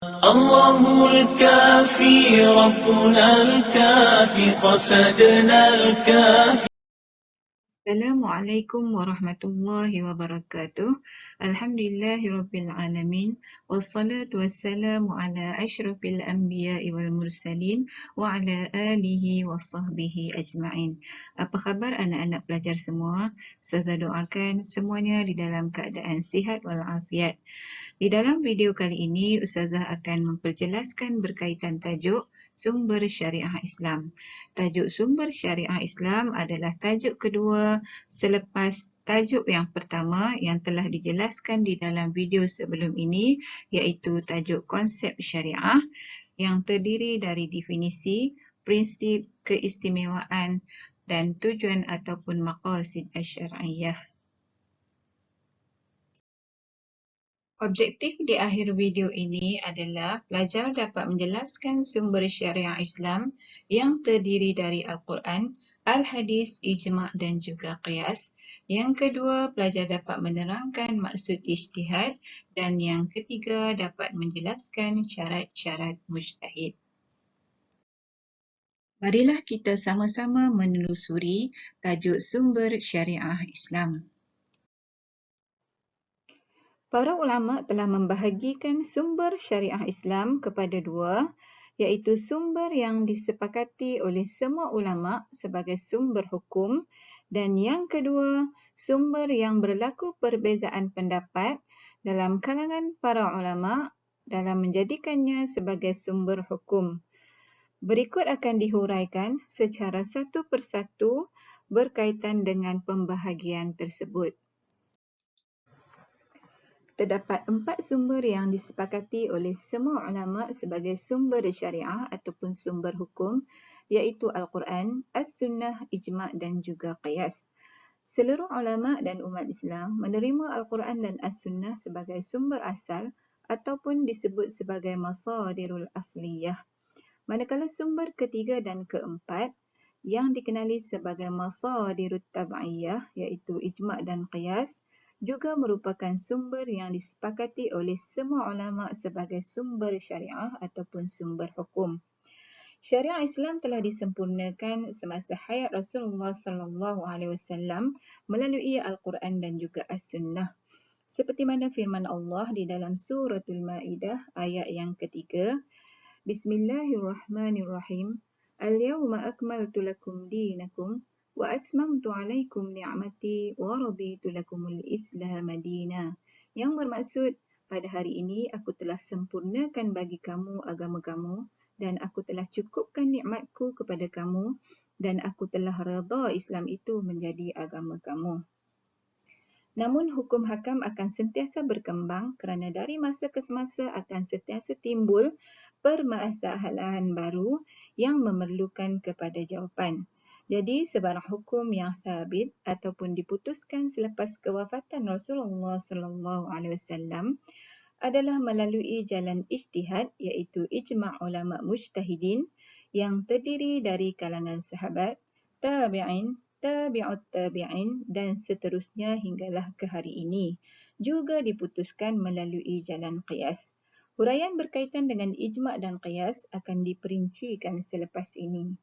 الله الكافي ربنا الكافي قصدنا الكافي. Assalamualaikum warahmatullahi wabarakatuh. Alhamdulillahirabbil alamin wassalatu wassalamu ala asyrafil anbiya'i wal mursalin wa ala alihi wasahbihi ajma'in. Apa khabar anak-anak pelajar semua? Saya doakan semuanya di dalam keadaan sihat walafiat. Di dalam video kali ini, Ustazah akan memperjelaskan berkaitan tajuk sumber syariah Islam. Tajuk sumber syariah Islam adalah tajuk kedua selepas tajuk yang pertama yang telah dijelaskan di dalam video sebelum ini, iaitu tajuk konsep syariah yang terdiri dari definisi, prinsip, keistimewaan dan tujuan ataupun maqasid asy-syar'iyyah. Objektif di akhir video ini adalah pelajar dapat menjelaskan sumber syariah Islam yang terdiri dari Al-Quran, Al-Hadis, Ijma' dan juga Qiyas. Yang kedua, pelajar dapat menerangkan maksud ijtihad dan yang ketiga dapat menjelaskan syarat-syarat mujtahid. Marilah kita sama-sama menelusuri tajuk sumber syariah Islam. Para ulama telah membahagikan sumber syariah Islam kepada dua, iaitu sumber yang disepakati oleh semua ulama sebagai sumber hukum dan yang kedua, sumber yang berlaku perbezaan pendapat dalam kalangan para ulama dalam menjadikannya sebagai sumber hukum. Berikut akan dihuraikan secara satu persatu berkaitan dengan pembahagian tersebut. Terdapat 4 sumber yang disepakati oleh semua ulama sebagai sumber syariah ataupun sumber hukum, iaitu Al-Quran, As-Sunnah, Ijma' dan juga Qiyas. Seluruh ulama dan umat Islam menerima Al-Quran dan As-Sunnah sebagai sumber asal ataupun disebut sebagai masadirul asliyah. Manakala sumber ketiga dan keempat yang dikenali sebagai masadirut tab'iyah, iaitu Ijma' dan Qiyas, juga merupakan sumber yang disepakati oleh semua ulama sebagai sumber syariah ataupun sumber hukum. Syariah Islam telah disempurnakan semasa hayat Rasulullah SAW melalui Al-Quran dan juga As-Sunnah. Seperti mana firman Allah di dalam suratul Maidah ayat yang ketiga, Bismillahirrahmanirrahim. Al-yawma akmaltu lakum dinakum wa atmamtu alaikum ni'mati wa raditu lakumul Islam madina. Yang bermaksud, pada hari ini aku telah sempurnakan bagi kamu agama kamu dan aku telah cukupkan nikmatku kepada kamu dan aku telah redha Islam itu menjadi agama kamu. Namun hukum hakam akan sentiasa berkembang kerana dari masa ke semasa akan sentiasa timbul permasalahan baru yang memerlukan kepada jawapan. Jadi sebarang hukum yang sabit ataupun diputuskan selepas kewafatan Rasulullah SAW adalah melalui jalan ijtihad, iaitu ijma' ulama mujtahidin yang terdiri dari kalangan sahabat, tabi'in, tabi'ut tabi'in dan seterusnya hinggalah ke hari ini. Juga diputuskan melalui jalan qiyas. Huraian berkaitan dengan ijma' dan qiyas akan diperincikan selepas ini.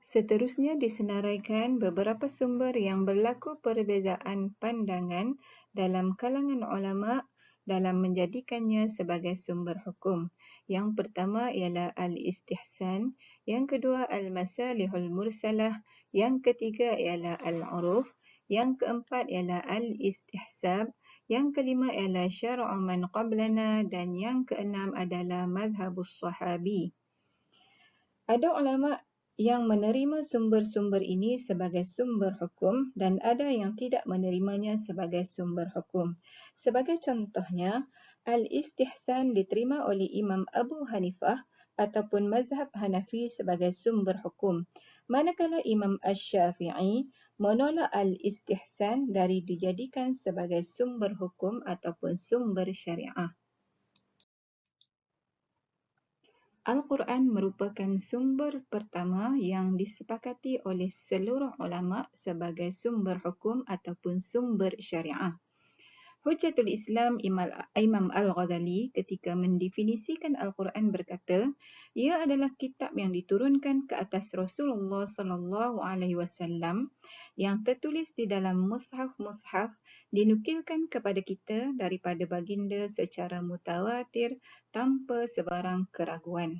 Seterusnya disenaraikan beberapa sumber yang berlaku perbezaan pandangan dalam kalangan ulama dalam menjadikannya sebagai sumber hukum. Yang pertama ialah al-istihsan, yang kedua al-masalihul mursalah, yang ketiga ialah al-uruf, yang keempat ialah al-istihsab, yang kelima ialah syar'u man qablana dan yang keenam adalah madhabus sahabi. Ada ulama yang menerima sumber-sumber ini sebagai sumber hukum dan ada yang tidak menerimanya sebagai sumber hukum. Sebagai contohnya, al-istihsan diterima oleh Imam Abu Hanifah ataupun mazhab Hanafi sebagai sumber hukum, manakala Imam Ash-Shafi'i menolak al-istihsan dari dijadikan sebagai sumber hukum ataupun sumber syariah. Al-Quran merupakan sumber pertama yang disepakati oleh seluruh ulama sebagai sumber hukum ataupun sumber syariah. Hujjatul Islam Imam Al-Ghazali ketika mendefinisikan Al-Quran berkata, ia adalah kitab yang diturunkan ke atas Rasulullah sallallahu alaihi wasallam yang tertulis di dalam mushaf-mushaf dinukilkan kepada kita daripada baginda secara mutawatir tanpa sebarang keraguan.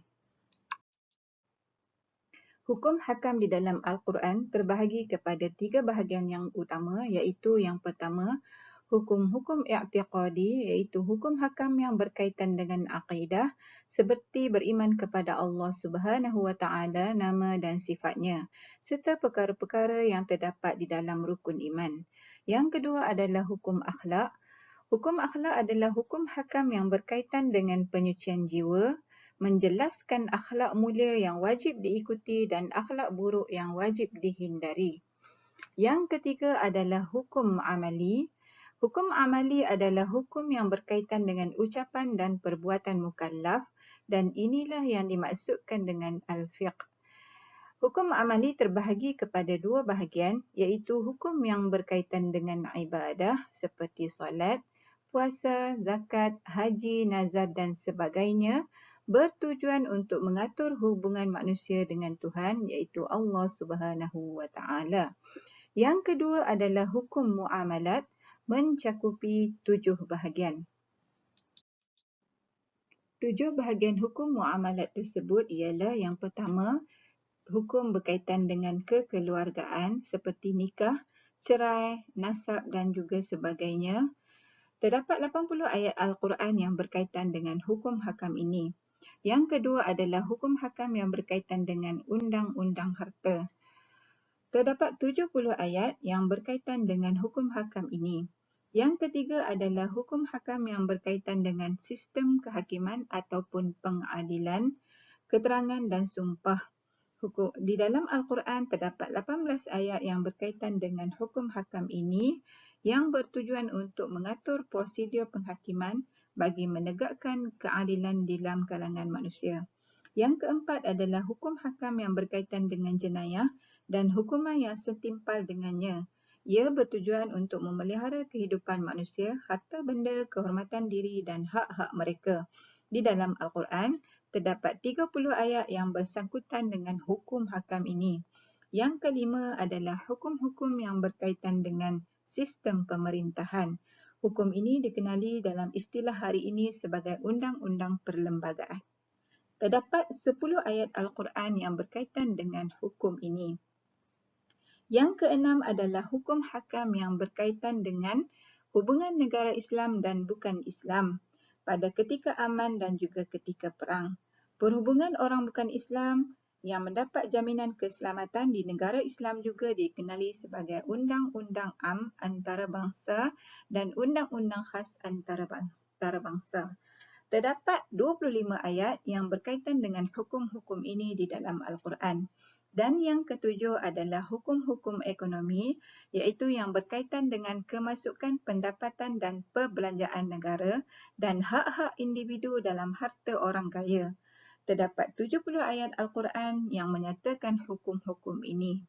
Hukum hakam di dalam Al-Quran terbahagi kepada 3 bahagian yang utama, iaitu yang pertama, hukum-hukum i'tiqadi, iaitu hukum hakam yang berkaitan dengan akidah seperti beriman kepada Allah Subhanahu wa taala, nama dan sifatnya serta perkara-perkara yang terdapat di dalam rukun iman. Yang kedua adalah hukum akhlak. Hukum akhlak adalah hukum hakam yang berkaitan dengan penyucian jiwa, menjelaskan akhlak mulia yang wajib diikuti dan akhlak buruk yang wajib dihindari. Yang ketiga adalah hukum amali. Hukum amali adalah hukum yang berkaitan dengan ucapan dan perbuatan mukallaf dan inilah yang dimaksudkan dengan al-fiqh. Hukum amali terbahagi kepada 2 bahagian, iaitu hukum yang berkaitan dengan ibadah seperti solat, puasa, zakat, haji, nazar dan sebagainya bertujuan untuk mengatur hubungan manusia dengan Tuhan iaitu Allah Subhanahu wa taala. Yang kedua adalah hukum muamalat mencakupi 7 bahagian. 7 bahagian hukum muamalat tersebut ialah yang pertama, hukum berkaitan dengan kekeluargaan seperti nikah, cerai, nasab dan juga sebagainya. Terdapat 80 ayat Al-Quran yang berkaitan dengan hukum hakam ini. Yang kedua adalah hukum hakam yang berkaitan dengan undang-undang harta. Terdapat 70 ayat yang berkaitan dengan hukum hakam ini. Yang ketiga adalah hukum hakam yang berkaitan dengan sistem kehakiman ataupun pengadilan, keterangan dan sumpah. Di dalam Al-Quran terdapat 18 ayat yang berkaitan dengan hukum hakam ini yang bertujuan untuk mengatur prosedur penghakiman bagi menegakkan keadilan di dalam kalangan manusia. Yang keempat adalah hukum hakam yang berkaitan dengan jenayah dan hukuman yang setimpal dengannya. Ia bertujuan untuk memelihara kehidupan manusia, harta benda, kehormatan diri dan hak-hak mereka. Di dalam Al-Quran, terdapat 30 ayat yang bersangkutan dengan hukum hakam ini. Yang kelima adalah hukum-hukum yang berkaitan dengan sistem pemerintahan. Hukum ini dikenali dalam istilah hari ini sebagai undang-undang perlembagaan. Terdapat 10 ayat Al-Quran yang berkaitan dengan hukum ini. Yang keenam adalah hukum hakam yang berkaitan dengan hubungan negara Islam dan bukan Islam pada ketika aman dan juga ketika perang. Perhubungan orang bukan Islam yang mendapat jaminan keselamatan di negara Islam juga dikenali sebagai undang-undang am antarabangsa dan undang-undang khas antarabangsa. Terdapat 25 ayat yang berkaitan dengan hukum-hukum ini di dalam Al-Quran. Dan yang ketujuh adalah hukum-hukum ekonomi iaitu yang berkaitan dengan kemasukan pendapatan dan perbelanjaan negara dan hak-hak individu dalam harta orang kaya. Terdapat 70 ayat Al-Quran yang menyatakan hukum-hukum ini.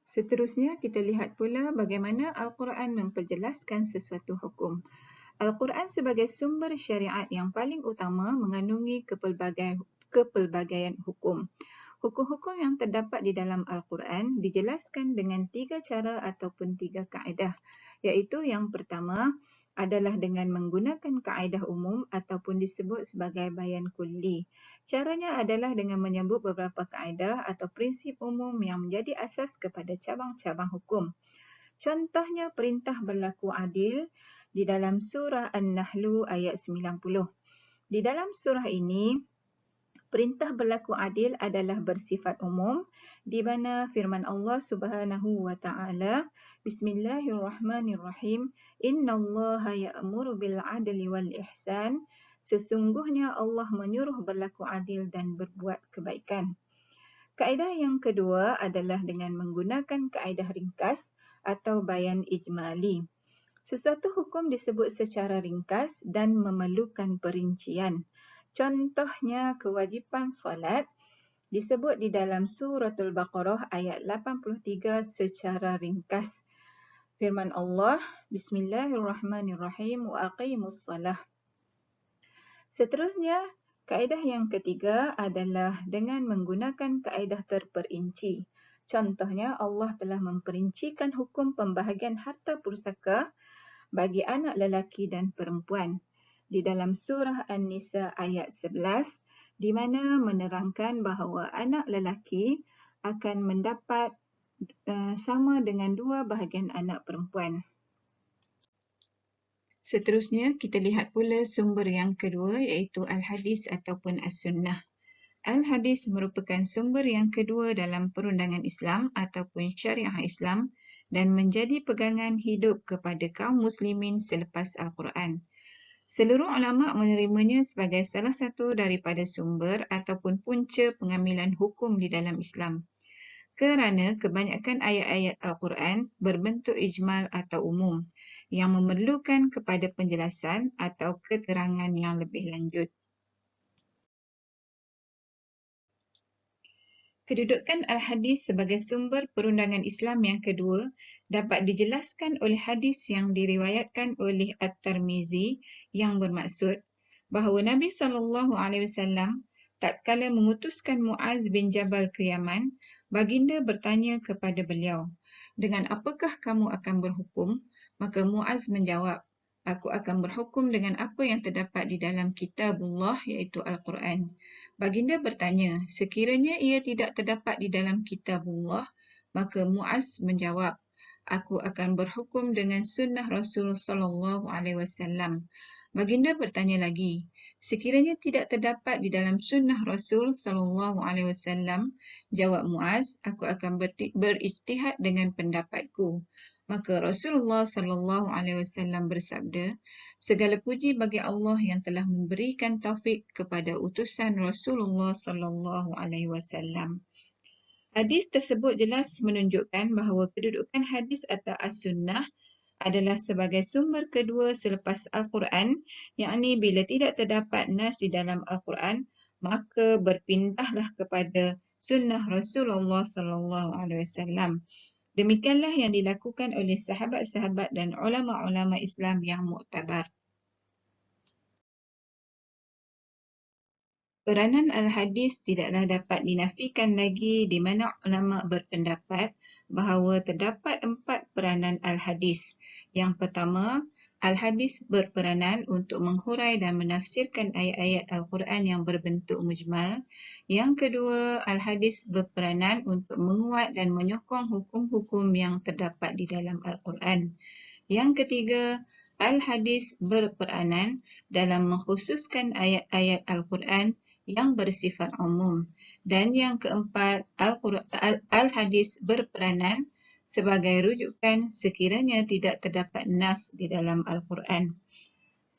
Seterusnya kita lihat pula bagaimana Al-Quran memperjelaskan sesuatu hukum. Al-Quran sebagai sumber syariat yang paling utama mengandungi kepelbagaian hukum. Hukum-hukum yang terdapat di dalam Al-Quran dijelaskan dengan 3 cara ataupun 3 kaedah, iaitu yang pertama adalah dengan menggunakan kaedah umum ataupun disebut sebagai bayan kulli. Caranya adalah dengan menyebut beberapa kaedah atau prinsip umum yang menjadi asas kepada cabang-cabang hukum. Contohnya perintah berlaku adil di dalam surah An-Nahl ayat 90. Di dalam surah ini, perintah berlaku adil adalah bersifat umum di mana firman Allah Subhanahu wa taala, Bismillahirrahmanirrahim, Innallaha ya'muru bil 'adli wal ihsan. Sesungguhnya Allah menyuruh berlaku adil dan berbuat kebaikan. Kaedah yang kedua adalah dengan menggunakan kaedah ringkas atau bayan ijmali. Sesuatu hukum disebut secara ringkas dan memerlukan perincian. Contohnya kewajipan solat disebut di dalam suratul Baqarah ayat 83 secara ringkas. Firman Allah, Bismillahirrahmanirrahim, wa aqimus salah. Seterusnya, kaedah yang ketiga adalah dengan menggunakan kaedah terperinci. Contohnya, Allah telah memperincikan hukum pembahagian harta pusaka bagi anak lelaki dan perempuan di dalam surah An-Nisa ayat 11, di mana menerangkan bahawa anak lelaki akan mendapat sama dengan 2 bahagian anak perempuan. Seterusnya, kita lihat pula sumber yang kedua iaitu Al-Hadis ataupun As-Sunnah. Al-Hadis merupakan sumber yang kedua dalam perundangan Islam ataupun syariah Islam dan menjadi pegangan hidup kepada kaum muslimin selepas Al-Quran. Seluruh ulama menerimanya sebagai salah satu daripada sumber ataupun punca pengambilan hukum di dalam Islam. Kerana kebanyakan ayat-ayat Al-Quran berbentuk ijmal atau umum yang memerlukan kepada penjelasan atau keterangan yang lebih lanjut. Kedudukan Al-Hadis sebagai sumber perundangan Islam yang kedua dapat dijelaskan oleh hadis yang diriwayatkan oleh At-Tirmizi yang bermaksud bahawa Nabi SAW tatkala mengutuskan Muaz bin Jabal ke Yaman, baginda bertanya kepada beliau, "Dengan apakah kamu akan berhukum?" Maka Muaz menjawab, "Aku akan berhukum dengan apa yang terdapat di dalam kitabullah iaitu Al-Quran." Baginda bertanya, "Sekiranya ia tidak terdapat di dalam kitabullah?" Maka Muaz menjawab, "Aku akan berhukum dengan sunnah Rasul sallallahu alaihi wasallam." Baginda bertanya lagi, "Sekiranya tidak terdapat di dalam sunnah Rasul sallallahu alaihi wasallam?" Jawab Muaz, "Aku akan berijtihad dengan pendapatku." Maka Rasulullah sallallahu alaihi wasallam bersabda, "Segala puji bagi Allah yang telah memberikan taufik kepada utusan Rasulullah sallallahu alaihi wasallam." Hadis tersebut jelas menunjukkan bahawa kedudukan hadis atau as-sunnah adalah sebagai sumber kedua selepas Al-Quran, yakni bila tidak terdapat nas di dalam Al-Quran, maka berpindahlah kepada sunnah Rasulullah sallallahu alaihi wasallam. Demikianlah yang dilakukan oleh sahabat-sahabat dan ulama-ulama Islam yang muktabar. Peranan Al-Hadis tidaklah dapat dinafikan lagi di mana ulama berpendapat bahawa terdapat 4 peranan Al-Hadis. Yang pertama, Al-Hadis berperanan untuk menghurai dan menafsirkan ayat-ayat Al-Quran yang berbentuk mujmal. Yang kedua, Al-Hadis berperanan untuk menguat dan menyokong hukum-hukum yang terdapat di dalam Al-Quran. Yang ketiga, Al-Hadis berperanan dalam mengkhususkan ayat-ayat Al-Quran yang bersifat umum. Dan yang keempat, Al-Hadis berperanan sebagai rujukan sekiranya tidak terdapat nas di dalam Al-Quran.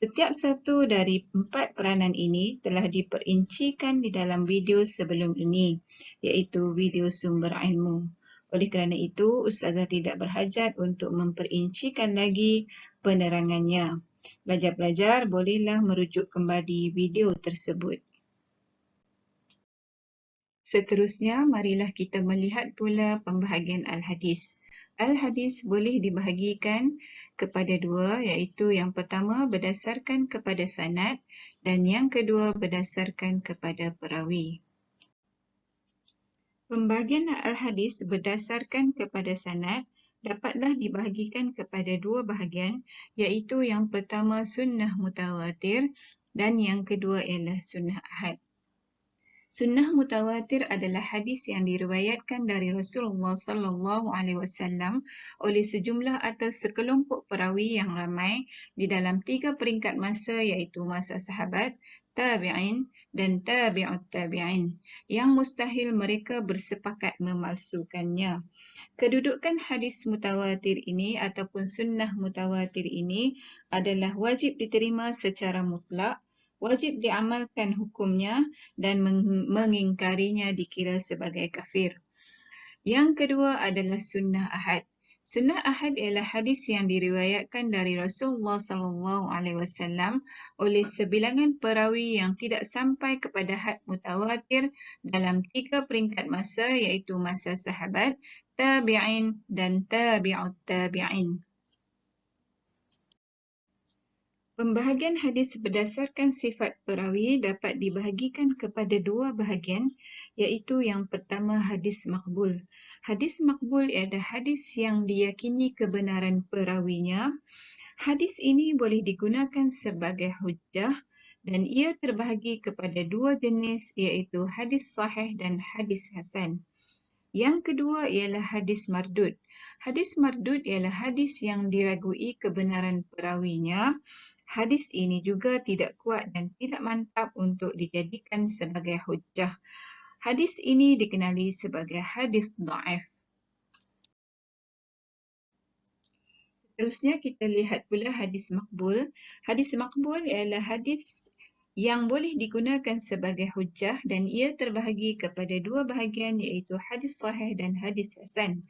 Setiap satu dari 4 peranan ini telah diperincikan di dalam video sebelum ini, iaitu video sumber ilmu. Oleh kerana itu, Ustazah tidak berhajat untuk memperincikan lagi penerangannya. Pelajar-pelajar bolehlah merujuk kembali video tersebut. Seterusnya, marilah kita melihat pula pembahagian Al-Hadis. Al-Hadis boleh dibahagikan kepada 2, iaitu yang pertama berdasarkan kepada sanad dan yang kedua berdasarkan kepada perawi. Pembahagian Al-Hadis berdasarkan kepada sanad dapatlah dibahagikan kepada 2 bahagian, iaitu yang pertama sunnah mutawatir dan yang kedua ialah sunnah ahad. Sunnah mutawatir adalah hadis yang diriwayatkan dari Rasulullah sallallahu alaihi wasallam oleh sejumlah atau sekelompok perawi yang ramai di dalam 3 peringkat masa, iaitu masa sahabat, tabi'in dan tabi'ut tabi'in, yang mustahil mereka bersepakat memalsukannya. Kedudukan hadis mutawatir ini ataupun sunnah mutawatir ini adalah wajib diterima secara mutlak, wajib diamalkan hukumnya dan mengingkarinya dikira sebagai kafir. Yang kedua adalah sunnah ahad. Sunnah ahad ialah hadis yang diriwayatkan dari Rasulullah sallallahu alaihi wasallam oleh sebilangan perawi yang tidak sampai kepada had mutawatir dalam 3 peringkat masa iaitu masa sahabat, tabi'in dan tabi'ut tabi'in. Pembahagian hadis berdasarkan sifat perawi dapat dibahagikan kepada 2 bahagian, iaitu yang pertama hadis maqbul. Hadis maqbul ialah hadis yang diyakini kebenaran perawinya. Hadis ini boleh digunakan sebagai hujjah dan ia terbahagi kepada 2 jenis, iaitu hadis sahih dan hadis hasan. Yang kedua ialah hadis mardud. Hadis mardud ialah hadis yang diragui kebenaran perawinya. Hadis ini juga tidak kuat dan tidak mantap untuk dijadikan sebagai hujjah. Hadis ini dikenali sebagai hadis dhaif. Seterusnya kita lihat pula hadis maqbul. Hadis maqbul ialah hadis yang boleh digunakan sebagai hujjah dan ia terbahagi kepada 2 bahagian iaitu hadis sahih dan hadis hasan.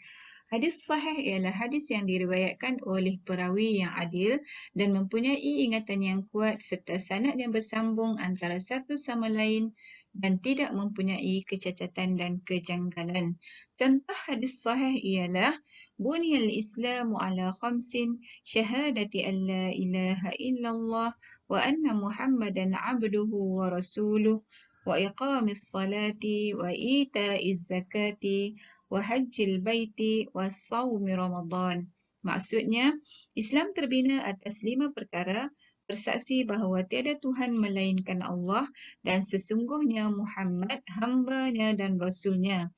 Hadis sahih ialah hadis yang diriwayatkan oleh perawi yang adil dan mempunyai ingatan yang kuat serta sanad yang bersambung antara satu sama lain dan tidak mempunyai kecacatan dan kejanggalan. Contoh hadis sahih ialah Buniyal Islamu ala khamsin syahadati an la ilaha illallah wa anna Muhammadan abduhu wa rasuluh wa iqamis salati wa ita'iz zakati wa hajjil baiti wa sawmi Ramadan. Maksudnya, Islam terbina atas 5 perkara: bersaksi bahawa tiada Tuhan melainkan Allah dan sesungguhnya Muhammad hamba-Nya dan Rasul-Nya,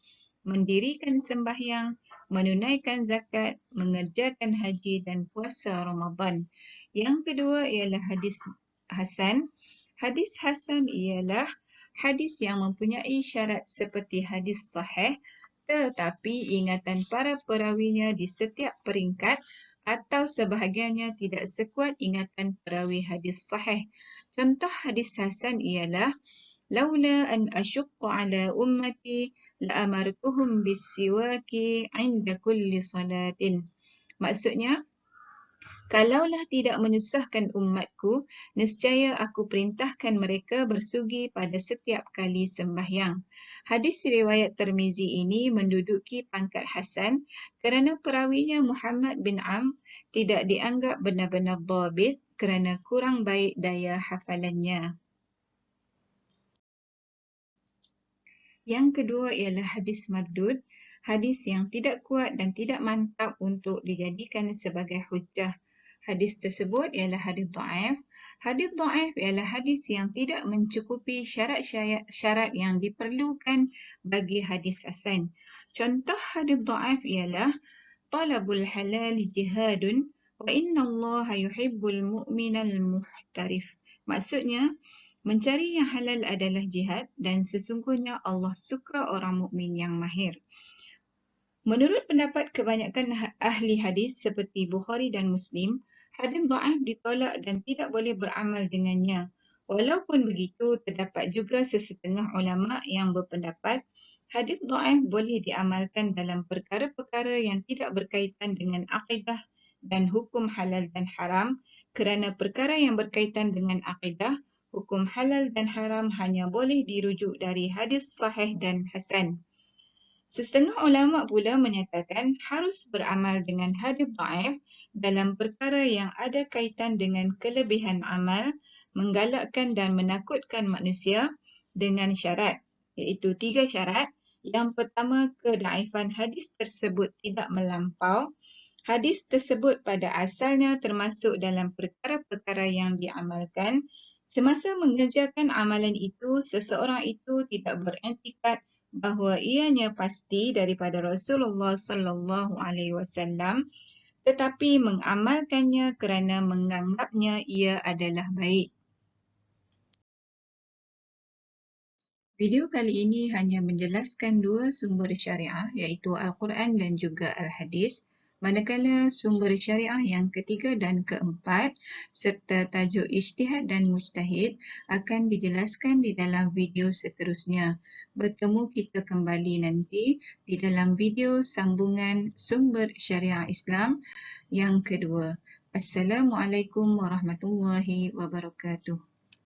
mendirikan sembahyang, menunaikan zakat, mengerjakan haji dan puasa Ramadan. Yang kedua ialah hadis hasan. Hadis hasan ialah hadis yang mempunyai syarat seperti hadis sahih tetapi ingatan para perawinya di setiap peringkat atau sebahagiannya tidak sekuat ingatan perawi hadis sahih. Contoh hadis hasan ialah laula an asyqa ala ummati la amartuhum bisiwaki 'inda kulli salatin. Maksudnya, kalaulah tidak menyusahkan umatku, nescaya aku perintahkan mereka bersugi pada setiap kali sembahyang. Hadis riwayat Tirmizi ini menduduki pangkat hasan kerana perawinya Muhammad bin Amr tidak dianggap benar-benar dhabit kerana kurang baik daya hafalannya. Yang kedua ialah hadis mardud, hadis yang tidak kuat dan tidak mantap untuk dijadikan sebagai hujjah. Hadis tersebut ialah hadis dhaif. Hadis dhaif ialah hadis yang tidak mencukupi syarat-syarat yang diperlukan bagi hadis hasan. Contoh hadis dhaif ialah talabul halal jihadun wa inna Allah yuhibbul mu'minal muhtarif. Maksudnya, mencari yang halal adalah jihad dan sesungguhnya Allah suka orang mukmin yang mahir. Menurut pendapat kebanyakan ahli hadis seperti Bukhari dan Muslim, hadis dhaif ditolak dan tidak boleh beramal dengannya. Walaupun begitu, terdapat juga sesetengah ulama yang berpendapat hadis dhaif boleh diamalkan dalam perkara-perkara yang tidak berkaitan dengan akidah dan hukum halal dan haram, kerana perkara yang berkaitan dengan akidah, hukum halal dan haram hanya boleh dirujuk dari hadis sahih dan hasan. Setengah ulama pula menyatakan harus beramal dengan hadis dhaif dalam perkara yang ada kaitan dengan kelebihan amal, menggalakkan dan menakutkan manusia dengan syarat, iaitu 3 syarat. Yang pertama, kedaifan hadis tersebut tidak melampau. Hadis tersebut pada asalnya termasuk dalam perkara-perkara yang diamalkan. Semasa mengerjakan amalan itu, seseorang itu tidak beriktikad bahawa ianya pasti daripada Rasulullah sallallahu alaihi wasallam, tetapi mengamalkannya kerana menganggapnya ia adalah baik. Video kali ini hanya menjelaskan 2 sumber syariah iaitu Al-Quran dan juga Al-Hadis. Manakala sumber syariah yang ketiga dan keempat serta tajuk ijtihad dan mujtahid akan dijelaskan di dalam video seterusnya. Bertemu kita kembali nanti di dalam video sambungan sumber syariah Islam yang kedua. Assalamualaikum warahmatullahi wabarakatuh.